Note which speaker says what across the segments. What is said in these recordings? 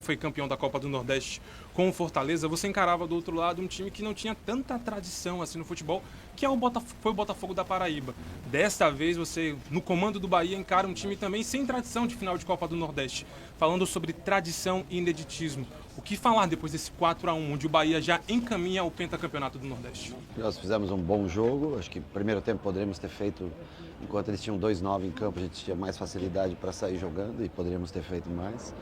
Speaker 1: foi campeão da Copa do Nordeste com o Fortaleza, você encarava do outro lado um time que não tinha tanta tradição assim no futebol, que foi o Botafogo da Paraíba. Desta vez você, no comando do Bahia, encara um time também sem tradição de final de Copa do Nordeste. Falando sobre tradição e ineditismo, o que falar depois desse 4-1, onde o Bahia já encaminha o pentacampeonato do Nordeste?
Speaker 2: Nós fizemos um bom jogo, acho que no primeiro tempo poderíamos ter feito, enquanto eles tinham 2-9 em campo, a gente tinha mais facilidade para sair jogando e poderíamos ter feito mais.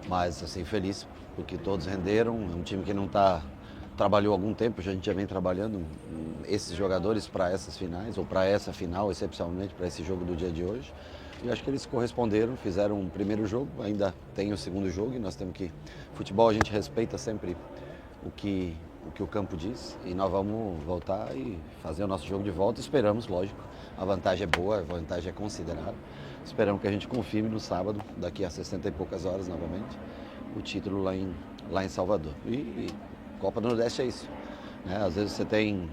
Speaker 2: Mas, assim, feliz porque todos renderam. É um time que não trabalhou há algum tempo, a gente já vem trabalhando esses jogadores para essas finais, ou para essa final, excepcionalmente para esse jogo do dia de hoje. E acho que eles corresponderam, fizeram um primeiro jogo, ainda tem o segundo jogo e nós temos que... Futebol a gente respeita sempre o que o campo diz e nós vamos voltar e fazer o nosso jogo de volta. Esperamos, lógico, a vantagem é boa, a vantagem é considerável. Esperamos que a gente confirme no sábado, daqui a 60 e poucas horas novamente, o título lá em Salvador. E Copa do Nordeste é isso, né? Às vezes você tem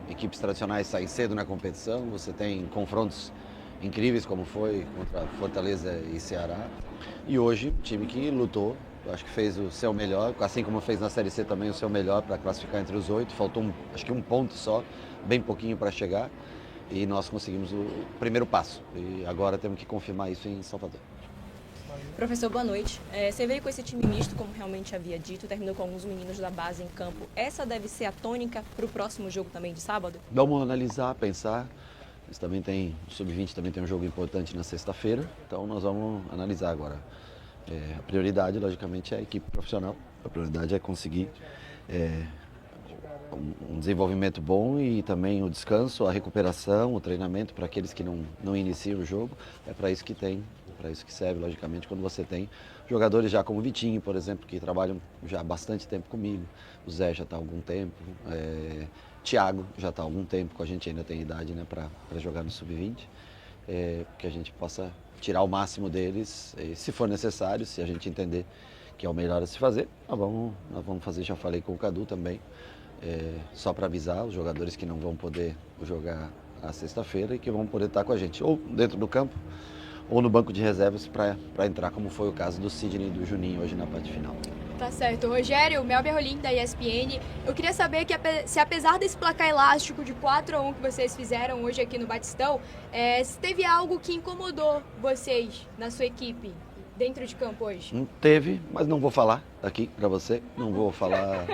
Speaker 2: equipes tradicionais que saem cedo na competição, você tem confrontos incríveis como foi contra Fortaleza e Ceará. E hoje, time que lutou, acho que fez o seu melhor, assim como fez na Série C também o seu melhor para classificar entre os 8. Faltou, acho que um ponto só, bem pouquinho para chegar. E nós conseguimos o primeiro passo. E agora temos que confirmar isso em Salvador.
Speaker 3: Professor, boa noite. Você veio com esse time misto, como realmente havia dito, terminou com alguns meninos da base em campo. Essa deve ser a tônica para o próximo jogo também de sábado?
Speaker 2: Vamos analisar, pensar. Eles também tem, o Sub-20 também tem um jogo importante na sexta-feira, então nós vamos analisar agora. A prioridade, logicamente, é a equipe profissional. A prioridade é conseguir um desenvolvimento bom e também o descanso, a recuperação, o treinamento para aqueles que não iniciam o jogo. É para isso que tem, para isso que serve, logicamente, quando você tem jogadores já como o Vitinho, por exemplo, que trabalham já há bastante tempo comigo. O Zé já está há algum tempo. Thiago já está há algum tempo com a gente, ainda tem idade, né, para jogar no Sub-20. Que a gente possa tirar o máximo deles, se for necessário, se a gente entender que é o melhor a se fazer, nós vamos fazer, já falei com o Cadu também, só para avisar os jogadores que não vão poder jogar a sexta-feira e que vão poder estar com a gente, ou dentro do campo, ou no banco de reservas para entrar, como foi o caso do Sidney e do Juninho hoje na parte final.
Speaker 4: Tá certo. Rogério, Melber Rolim, da ESPN. Eu queria saber se apesar desse placar elástico de 4-1 que vocês fizeram hoje aqui no Batistão, se teve algo que incomodou vocês na sua equipe dentro de campo hoje?
Speaker 2: Não teve, mas não vou falar aqui para você. Não vou falar.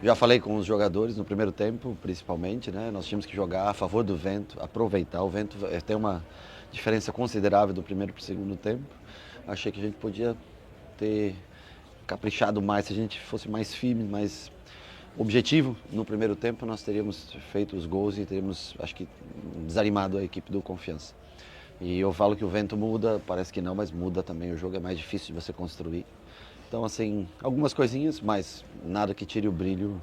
Speaker 2: Já falei com os jogadores no primeiro tempo, principalmente, né? Nós tínhamos que jogar a favor do vento, aproveitar. O vento tem uma diferença considerável do primeiro para o segundo tempo. Achei que a gente podia ter caprichado mais, se a gente fosse mais firme, mais objetivo no primeiro tempo, nós teríamos feito os gols e teríamos, acho que, desanimado a equipe do Confiança. E eu falo que o vento muda, parece que não, mas muda também o jogo, é mais difícil de você construir. Então, assim, algumas coisinhas, mas nada que tire o brilho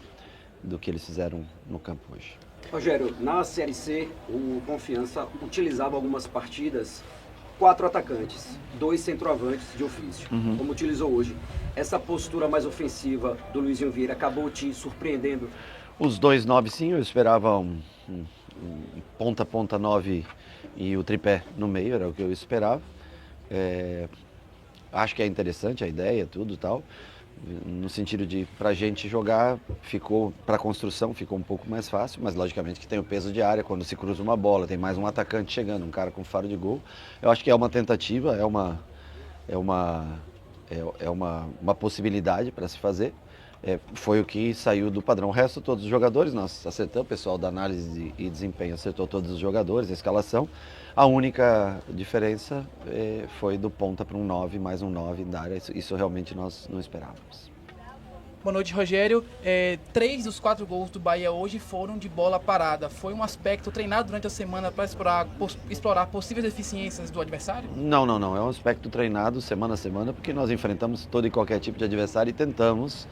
Speaker 2: do que eles fizeram no campo hoje.
Speaker 5: Rogério, na Série C, o Confiança utilizava algumas partidas 4 atacantes, 2 centroavantes de ofício, como utilizou hoje. Essa postura mais ofensiva do Luizinho Vieira acabou te surpreendendo?
Speaker 2: Os 2-9, sim, eu esperava um ponta 9 e o tripé no meio, era o que eu esperava. Acho que é interessante a ideia, tudo e tal. No sentido de, pra gente jogar, pra construção ficou um pouco mais fácil, mas logicamente que tem o peso de área, quando se cruza uma bola, tem mais um atacante chegando, um cara com faro de gol. Eu acho que é uma tentativa, é uma possibilidade para se fazer. Foi o que saiu do padrão. O resto, todos os jogadores, nós acertamos, o pessoal da análise e desempenho acertou todos os jogadores, a escalação. A única diferença foi do ponta para um 9, mais um 9 da área. Isso realmente nós não esperávamos.
Speaker 6: Boa noite, Rogério. 3 dos 4 gols do Bahia hoje foram de bola parada. Foi um aspecto treinado durante a semana para explorar possíveis deficiências do adversário?
Speaker 2: Não. É um aspecto treinado semana a semana, porque nós enfrentamos todo e qualquer tipo de adversário e tentamos.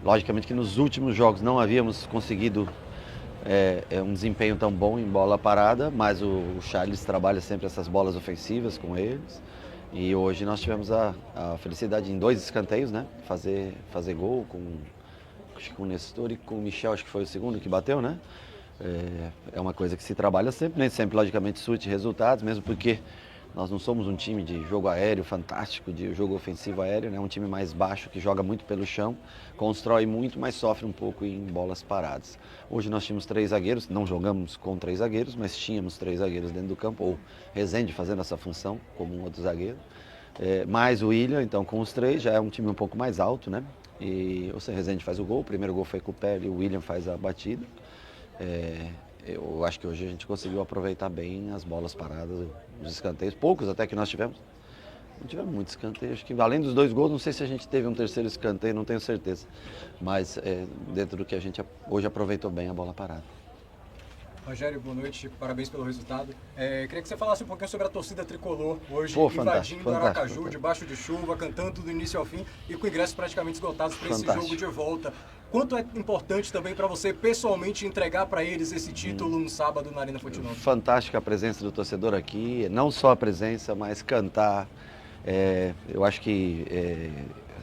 Speaker 2: Logicamente que nos últimos jogos não havíamos conseguido um desempenho tão bom em bola parada, mas o Charles trabalha sempre essas bolas ofensivas com eles. E hoje nós tivemos a felicidade em 2 escanteios, né? Fazer gol acho que com o Nestor e com o Michel, acho que foi o segundo que bateu, né? É uma coisa que se trabalha sempre, nem sempre logicamente surte resultados, mesmo porque Nós não somos um time de jogo aéreo fantástico, de jogo ofensivo aéreo, né? Um time mais baixo que joga muito pelo chão, constrói muito, mas sofre um pouco em bolas paradas. Hoje nós tínhamos 3 zagueiros, não jogamos com 3 zagueiros, mas tínhamos 3 zagueiros dentro do campo, ou Rezende fazendo essa função como um outro zagueiro. Mais o William, então com os 3 já é um time um pouco mais alto, né? E o Rezende faz o gol, o primeiro gol foi com o pé e o William faz a batida. Eu acho que hoje a gente conseguiu aproveitar bem as bolas paradas, os escanteios, poucos até que nós tivemos. Não tivemos muitos escanteios, que além dos 2 gols, não sei se a gente teve um terceiro escanteio, não tenho certeza. Mas dentro do que a gente hoje aproveitou bem a bola parada.
Speaker 7: Rogério, boa noite, parabéns pelo resultado. Queria que você falasse um pouquinho sobre a torcida tricolor hoje,
Speaker 2: fantástico,
Speaker 7: invadindo Aracaju,
Speaker 2: fantástico.
Speaker 7: Debaixo de chuva, cantando do início ao fim e com ingressos praticamente esgotados para esse
Speaker 2: Fantástico.
Speaker 7: jogo de volta. Quanto é importante também para você pessoalmente entregar para eles esse título no sábado na Arena Fonte Nova?
Speaker 2: Fantástica a presença do torcedor aqui, não só a presença, mas cantar. Eu acho que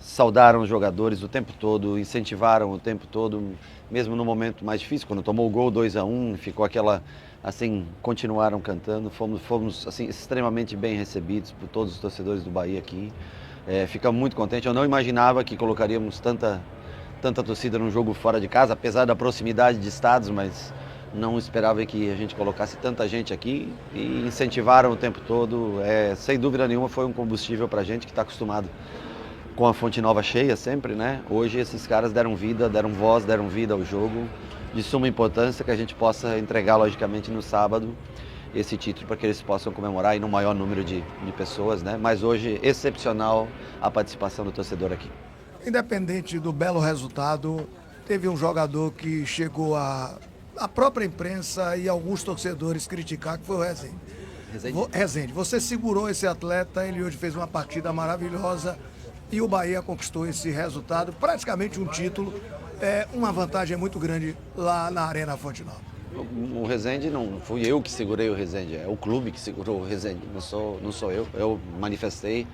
Speaker 2: saudaram os jogadores o tempo todo, incentivaram o tempo todo, mesmo no momento mais difícil, quando tomou o gol 2-1, ficou aquela, assim, continuaram cantando, fomos assim, extremamente bem recebidos por todos os torcedores do Bahia aqui. Ficamos muito contentes, eu não imaginava que colocaríamos tanta torcida num jogo fora de casa, apesar da proximidade de estados, mas não esperava que a gente colocasse tanta gente aqui e incentivaram o tempo todo. Sem dúvida nenhuma foi um combustível para a gente que está acostumado com a Fonte Nova cheia sempre, né? Hoje esses caras deram vida, deram voz, deram vida ao jogo, de suma importância que a gente possa entregar logicamente no sábado esse título para que eles possam comemorar aí no maior número de pessoas, né? Mas hoje excepcional a participação do torcedor aqui.
Speaker 8: Independente do belo resultado, teve um jogador que chegou a própria imprensa e alguns torcedores criticar, que foi o Rezende. Rezende, você segurou esse atleta, ele hoje fez uma partida maravilhosa e o Bahia conquistou esse resultado, praticamente um título, uma vantagem muito grande lá na Arena Fonte Nova.
Speaker 2: O Rezende não fui eu que segurei o Rezende, é o clube que segurou o Rezende, não sou eu. Eu manifestei.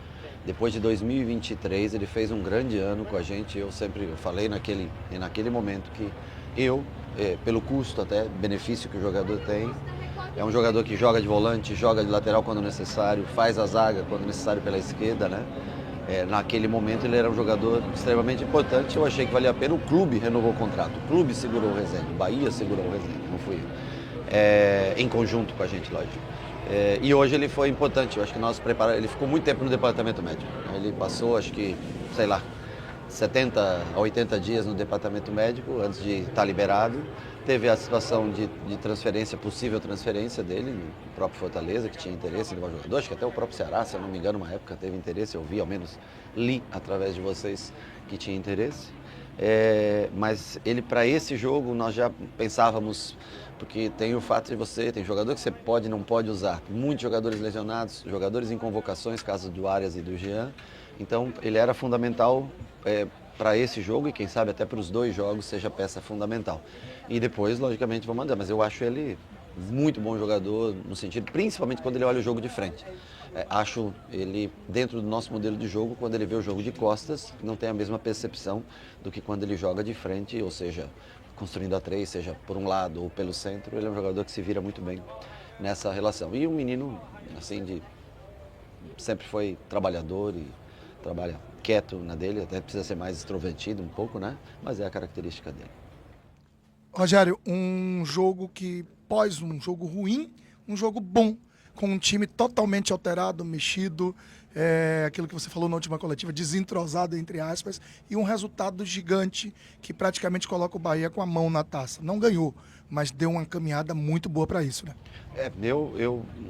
Speaker 2: Depois de 2023, ele fez um grande ano com a gente. Eu falei naquele momento que pelo custo até, benefício que o jogador tem, é um jogador que joga de volante, joga de lateral quando necessário, faz a zaga quando necessário pela esquerda, né? Naquele momento ele era um jogador extremamente importante, eu achei que valia a pena. O clube renovou o contrato, o clube segurou o Rezende, o Bahia segurou o Rezende, não fui eu. Em conjunto com a gente, lógico. E hoje ele foi importante, eu acho que nós preparamos, ele ficou muito tempo no departamento médico. Ele passou, acho que, 70 a 80 dias no departamento médico antes de estar liberado. Teve a situação de transferência, possível transferência dele, no próprio Fortaleza, que tinha interesse no jogador. Acho que até o próprio Ceará, se eu não me engano, uma época teve interesse, eu vi, ao menos li através de vocês que tinha interesse. Mas ele, para esse jogo, nós já pensávamos, porque tem o fato de tem jogador que você pode e não pode usar, muitos jogadores lesionados, jogadores em convocações, caso do Arias e do Jean, então ele era fundamental para esse jogo e quem sabe até para os 2 jogos seja peça fundamental. E depois, logicamente, vou mandar, mas eu acho ele muito bom jogador, no sentido, principalmente quando ele olha o jogo de frente. Acho ele, dentro do nosso modelo de jogo, quando ele vê o jogo de costas, não tem a mesma percepção do que quando ele joga de frente, ou seja, construindo a 3, seja por um lado ou pelo centro. Ele é um jogador que se vira muito bem nessa relação. E um menino, assim, sempre foi trabalhador e trabalha quieto na dele, até precisa ser mais extrovertido um pouco, né? Mas é a característica dele.
Speaker 8: Rogério, um jogo pós um jogo ruim, um jogo bom, com um time totalmente alterado, mexido, aquilo que você falou na última coletiva, desentrosado, entre aspas, e um resultado gigante que praticamente coloca o Bahia com a mão na taça. Não ganhou, mas deu uma caminhada muito boa para isso, né?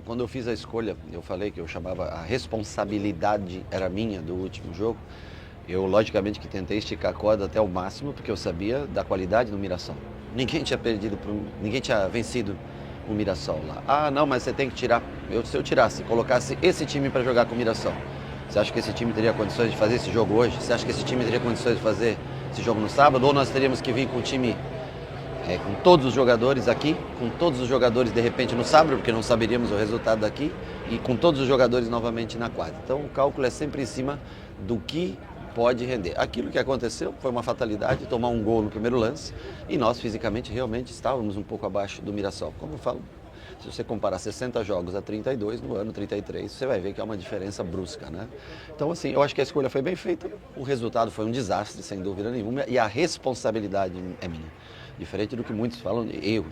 Speaker 2: Quando eu fiz a escolha, eu falei que eu chamava a responsabilidade era minha do último jogo. Eu, logicamente, que tentei esticar a corda até o máximo, porque eu sabia da qualidade do Mirassol. Ninguém tinha vencido o Mirassol lá. Ah, não, mas você tem que tirar. Se eu tirasse, colocasse esse time para jogar com o Mirassol, você acha que esse time teria condições de fazer esse jogo hoje? Você acha que esse time teria condições de fazer esse jogo no sábado? Ou nós teríamos que vir com o time com todos os jogadores aqui, com todos os jogadores de repente no sábado, porque não saberíamos o resultado daqui, e com todos os jogadores novamente na quarta. Então o cálculo é sempre em cima do que pode render. Aquilo que aconteceu foi uma fatalidade, tomar um gol no primeiro lance, e nós fisicamente realmente estávamos um pouco abaixo do Mirassol. Como eu falo, Se você comparar 60 jogos a 32, no ano 33, você vai ver que é uma diferença brusca, né? Então, assim, eu acho que a escolha foi bem feita, o resultado foi um desastre, sem dúvida nenhuma, e a responsabilidade é minha. Diferente do que muitos falam,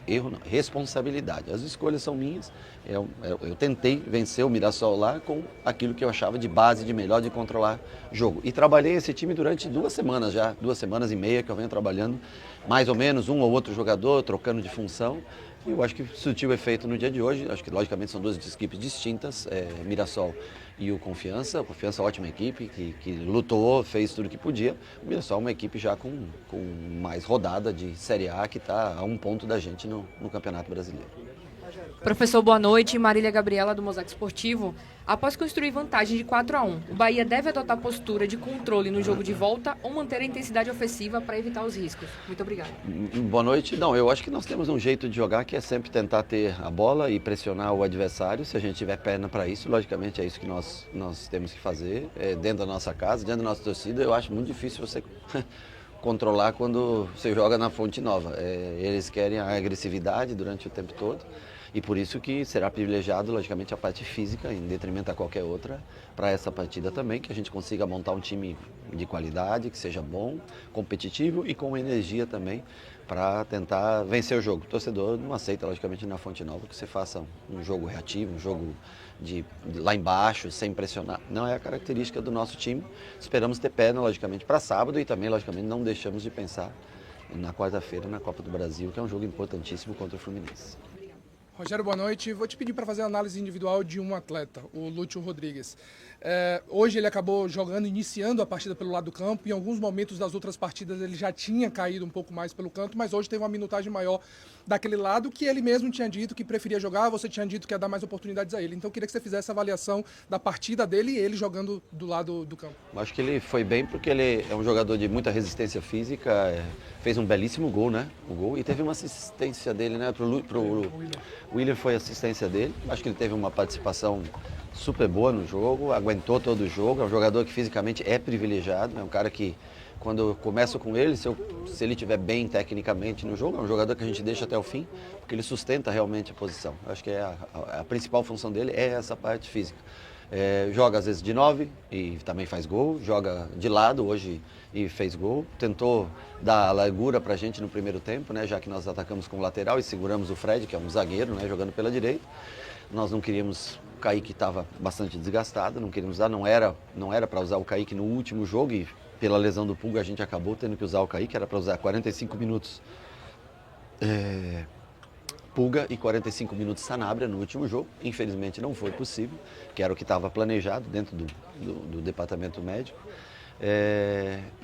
Speaker 2: erro não, responsabilidade. As escolhas são minhas, eu tentei vencer o Mirassol lá com aquilo que eu achava de base, de melhor, de controlar jogo. E trabalhei esse time durante 2 semanas já, 2 semanas e meia que eu venho trabalhando, mais ou menos um ou outro jogador, trocando de função. E eu acho que surtiu efeito no dia de hoje, acho que logicamente são 2 equipes distintas, Mirassol e o Confiança. O Confiança é uma ótima equipe, que lutou, fez tudo o que podia. O Mirassol é uma equipe já com mais rodada de Série A, que está a 1 ponto da gente no Campeonato Brasileiro.
Speaker 9: Professor, boa noite. Marília Gabriela, do Mosaico Esportivo. Após construir vantagem de 4-1, o Bahia deve adotar postura de controle no jogo de volta ou manter a intensidade ofensiva para evitar os riscos? Muito obrigado.
Speaker 2: Boa noite. Não, eu acho que nós temos um jeito de jogar que é sempre tentar ter a bola e pressionar o adversário. Se a gente tiver perna para isso, logicamente é isso que nós temos que fazer dentro da nossa casa, dentro da nossa torcida. Eu acho muito difícil você controlar quando você joga na Fonte Nova. Eles querem a agressividade durante o tempo todo. E por isso que será privilegiado, logicamente, a parte física, em detrimento a qualquer outra, para essa partida também, que a gente consiga montar um time de qualidade, que seja bom, competitivo e com energia também, para tentar vencer o jogo. O torcedor não aceita, logicamente, na Fonte Nova que você faça um jogo reativo, um jogo de lá embaixo, sem pressionar. Não é a característica do nosso time. Esperamos ter perna, logicamente, para sábado e também, logicamente, não deixamos de pensar na quarta-feira, na Copa do Brasil, que é um jogo importantíssimo contra o Fluminense.
Speaker 10: Rogério, boa noite. Vou te pedir para fazer a análise individual de um atleta, o Lúcio Rodrigues. Hoje ele acabou iniciando a partida pelo lado do campo. Em alguns momentos das outras partidas ele já tinha caído um pouco mais pelo canto, mas hoje teve uma minutagem maior daquele lado que ele mesmo tinha dito que preferia jogar, você tinha dito que ia dar mais oportunidades a ele. Então eu queria que você fizesse a avaliação da partida dele e ele jogando do lado do campo.
Speaker 2: Acho que ele foi bem porque ele é um jogador de muita resistência física, fez um belíssimo gol, né? O gol, e teve uma assistência dele, né? O Willian foi assistência dele. Acho que ele teve uma participação super boa no jogo, aguentou todo o jogo. É um jogador que fisicamente é privilegiado, é um cara que, quando eu começo com ele, se ele estiver bem tecnicamente no jogo, é um jogador que a gente deixa até o fim, porque ele sustenta realmente a posição. Acho que a principal função dele é essa parte física. Joga às vezes de 9 e também faz gol, joga de lado hoje e fez gol. Tentou dar largura pra gente no primeiro tempo, né, já que nós atacamos com o lateral e seguramos o Fred, que é um zagueiro, né, jogando pela direita. Nós não queríamos, o Kaique estava bastante desgastado, não queríamos usar, não era para usar o Kaique no último jogo e pela lesão do Pulga a gente acabou tendo que usar o Kaique, era para usar 45 minutos Pulga e 45 minutos Sanabria no último jogo. Infelizmente não foi possível, que era o que estava planejado dentro do departamento médico.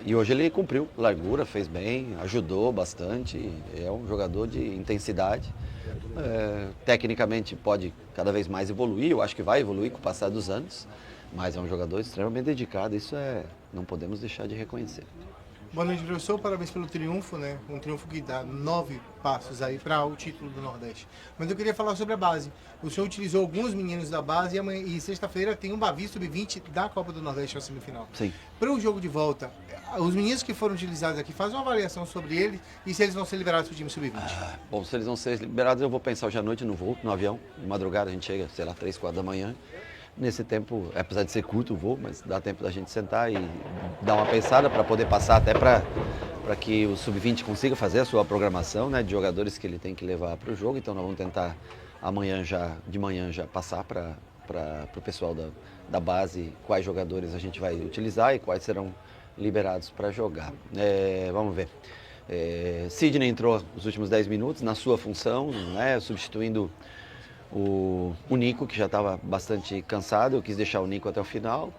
Speaker 2: E hoje ele cumpriu largura, fez bem, ajudou bastante, é um jogador de intensidade. Tecnicamente pode cada vez mais evoluir, eu acho que vai evoluir com o passar dos anos, mas é um jogador extremamente dedicado, isso não podemos deixar de reconhecer.
Speaker 11: Boa noite, professor. Parabéns pelo triunfo, né? Um triunfo que dá 9 passos aí para o título do Nordeste. Mas eu queria falar sobre a base. O senhor utilizou alguns meninos da base e sexta-feira tem um Bavi Sub-20 da Copa do Nordeste na semifinal.
Speaker 2: Sim.
Speaker 11: Para o jogo de volta, os meninos que foram utilizados aqui, faz uma avaliação sobre eles e se eles vão ser liberados para o time Sub-20.
Speaker 2: Bom, se eles vão ser liberados, eu vou pensar hoje à noite no voo, no avião. De madrugada a gente chega, sei lá, 3, 4 da manhã. Nesse tempo, apesar de ser curto o voo, mas dá tempo da gente sentar e dar uma pensada para poder passar até para que o Sub-20 consiga fazer a sua programação, né, de jogadores que ele tem que levar para o jogo. Então nós vamos tentar de manhã já passar para o pessoal da base quais jogadores a gente vai utilizar e quais serão liberados para jogar. Vamos ver. Sidney entrou nos últimos 10 minutos na sua função, né, substituindo o Nico, que já estava bastante cansado. Eu quis deixar o Nico até o final.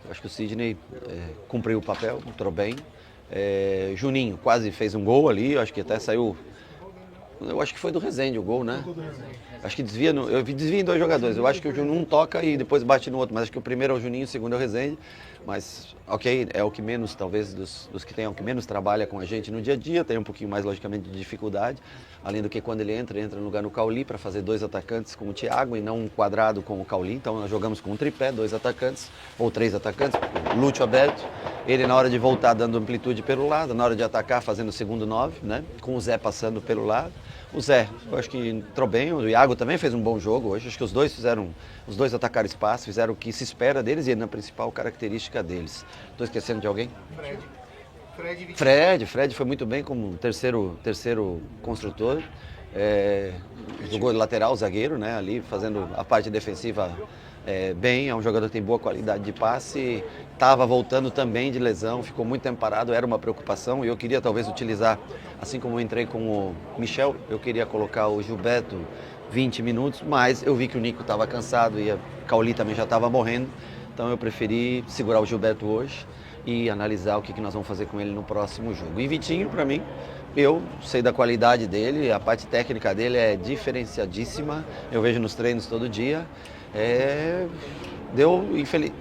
Speaker 2: Eu acho que o Sidney cumpriu o papel, entrou bem. Juninho quase fez um gol ali, eu acho que até saiu. Eu acho que foi do Rezende o gol, né? Acho que eu vi desvia em 2 jogadores. Eu acho que o Juninho toca e depois bate no outro, mas acho que o primeiro é o Juninho, o segundo é o Rezende. mas ok, é o que menos, talvez, dos que tem, é o que menos trabalha com a gente no dia a dia, tem um pouquinho mais, logicamente, de dificuldade, além do que quando ele entra no lugar no Cauli para fazer 2 atacantes com o Thiago e não um quadrado com o Cauli, então nós jogamos com um tripé, 2 atacantes, ou 3 atacantes, o Lúcio aberto, ele na hora de voltar dando amplitude pelo lado, na hora de atacar fazendo o segundo 9, né, com o Zé passando pelo lado. O Zé, eu acho que entrou bem, o Iago também fez um bom jogo hoje, acho que os dois atacaram espaço, fizeram o que se espera deles e na principal característica deles. Estou esquecendo de alguém? Fred foi muito bem como terceiro construtor, jogou de lateral, zagueiro, né, ali fazendo a parte defensiva bem, é um jogador que tem boa qualidade de passe, estava voltando também de lesão, ficou muito tempo parado, era uma preocupação e eu queria talvez utilizar, assim como eu entrei com o Michel, eu queria colocar o Gilberto 20 minutos, mas eu vi que o Nico estava cansado e a Cauli também já estava morrendo, então eu preferi segurar o Gilberto hoje e analisar o que nós vamos fazer com ele no próximo jogo. E Vitinho, para mim, eu sei da qualidade dele, a parte técnica dele é diferenciadíssima, eu vejo nos treinos todo dia. Deu,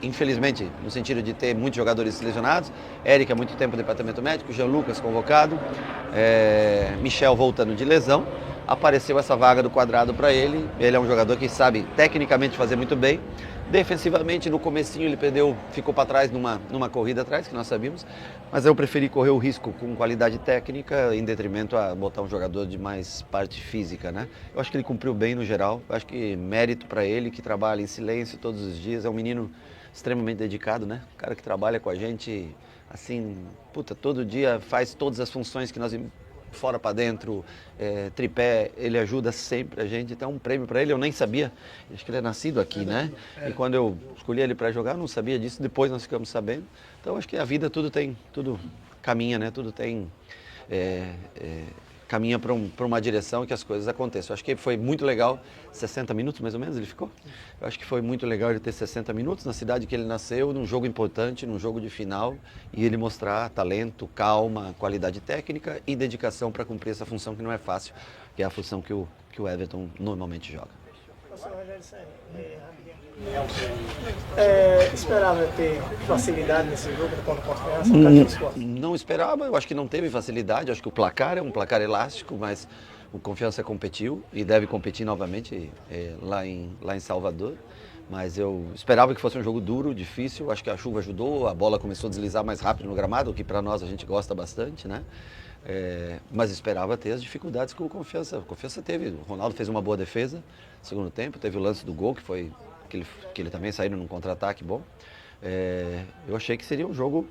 Speaker 2: infelizmente, no sentido de ter muitos jogadores lesionados, Eric há muito tempo no departamento médico, Jean Lucas convocado, Michel voltando de lesão, apareceu essa vaga do quadrado para ele, ele é um jogador que sabe tecnicamente fazer muito bem, defensivamente no comecinho ele ficou para trás numa corrida atrás, que nós sabíamos, mas eu preferi correr o risco com qualidade técnica em detrimento a botar um jogador de mais parte física, né? Eu acho que ele cumpriu bem no geral, eu acho que mérito para ele, que trabalha em silêncio todos os dias, é um menino extremamente dedicado, né? Um cara que trabalha com a gente, assim, todo dia faz todas as funções que nós fora para dentro, tripé, ele ajuda sempre a gente, então um prêmio para ele, eu nem sabia, acho que ele é nascido aqui, né? E quando eu escolhi ele para jogar, eu não sabia disso, depois nós ficamos sabendo, então acho que a vida tudo caminha, né? Tudo caminha para uma direção que as coisas aconteçam. Eu acho que foi muito legal, 60 minutos mais ou menos ele ficou, eu acho que foi muito legal ele ter 60 minutos na cidade que ele nasceu, num jogo importante, num jogo de final, e ele mostrar talento, calma, qualidade técnica e dedicação para cumprir essa função que não é fácil, que é a função que o Everton normalmente joga.
Speaker 12: Esperava ter facilidade nesse jogo contra a Confiança?
Speaker 2: Não esperava, eu acho que não teve facilidade, acho que o placar é um placar elástico, mas o Confiança competiu e deve competir novamente lá em Salvador. Mas eu esperava que fosse um jogo duro, difícil, acho que a chuva ajudou, a bola começou a deslizar mais rápido no gramado, o que para nós a gente gosta bastante, né? Mas esperava ter as dificuldades que o Confiança teve. O Ronaldo fez uma boa defesa no segundo tempo, teve o lance do gol, que foi que ele também saiu num contra-ataque bom. Eu achei que seria um jogo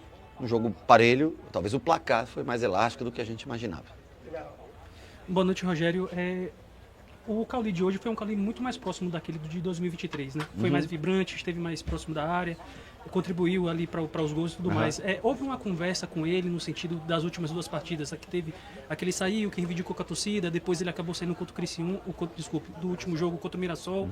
Speaker 2: parelho, talvez o placar foi mais elástico do que a gente imaginava.
Speaker 13: Boa noite, Rogério. O Cauli de hoje foi um Cauli muito mais próximo daquele de 2023, né? Foi mais vibrante, esteve mais próximo da área, contribuiu ali para os gols e tudo mais. Houve uma conversa com ele no sentido das últimas 2 partidas, que teve aquele saiu, que reivindicou com a torcida, depois ele acabou saindo contra o Criciúma, do último jogo contra o Mirassol.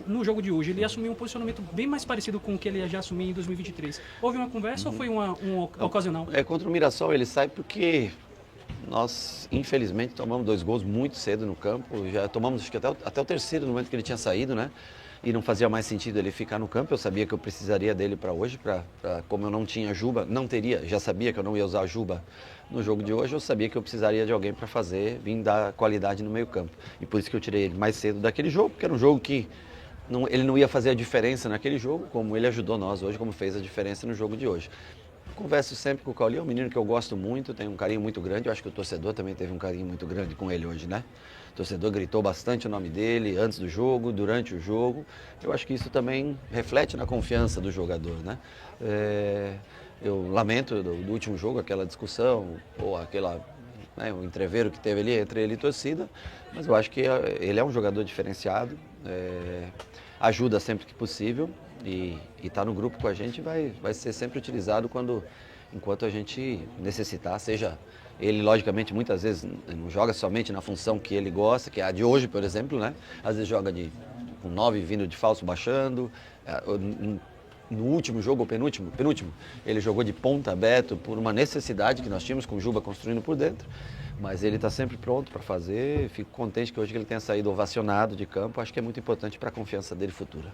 Speaker 13: No jogo de hoje, ele assumiu um posicionamento bem mais parecido com o que ele já assumiu em 2023. Houve uma conversa ou foi um ocasional?
Speaker 2: Contra o Mirassol ele sai porque nós, infelizmente, tomamos 2 gols muito cedo no campo, já tomamos acho que até o terceiro no momento que ele tinha saído, né? E não fazia mais sentido ele ficar no campo, eu sabia que eu precisaria dele para hoje, como eu não tinha Juba, já sabia que eu não ia usar Juba no jogo de hoje, eu sabia que eu precisaria de alguém para vir dar qualidade no meio campo. E por isso que eu tirei ele mais cedo daquele jogo, porque era um jogo que ele não ia fazer a diferença naquele jogo, como ele ajudou nós hoje, como fez a diferença no jogo de hoje. Converso sempre com o Cauli, é um menino que eu gosto muito, tenho um carinho muito grande, eu acho que o torcedor também teve um carinho muito grande com ele hoje, né? O torcedor gritou bastante o nome dele antes do jogo, durante o jogo, eu acho que isso também reflete na confiança do jogador, né? Eu lamento do último jogo, aquela discussão, ou o entreveiro que teve ali entre ele e a torcida, mas eu acho que ele é um jogador diferenciado, ajuda sempre que possível, e estar no grupo com a gente vai ser sempre utilizado enquanto a gente necessitar, seja ele, logicamente, muitas vezes não joga somente na função que ele gosta, que é a de hoje, por exemplo, né? Às vezes joga com 9 vindo de falso baixando, no último jogo, ou penúltimo, ele jogou de ponta aberto por uma necessidade que nós tínhamos com o Juba construindo por dentro, mas ele está sempre pronto para fazer, fico contente que hoje ele tenha saído ovacionado de campo, acho que é muito importante para a confiança dele futura.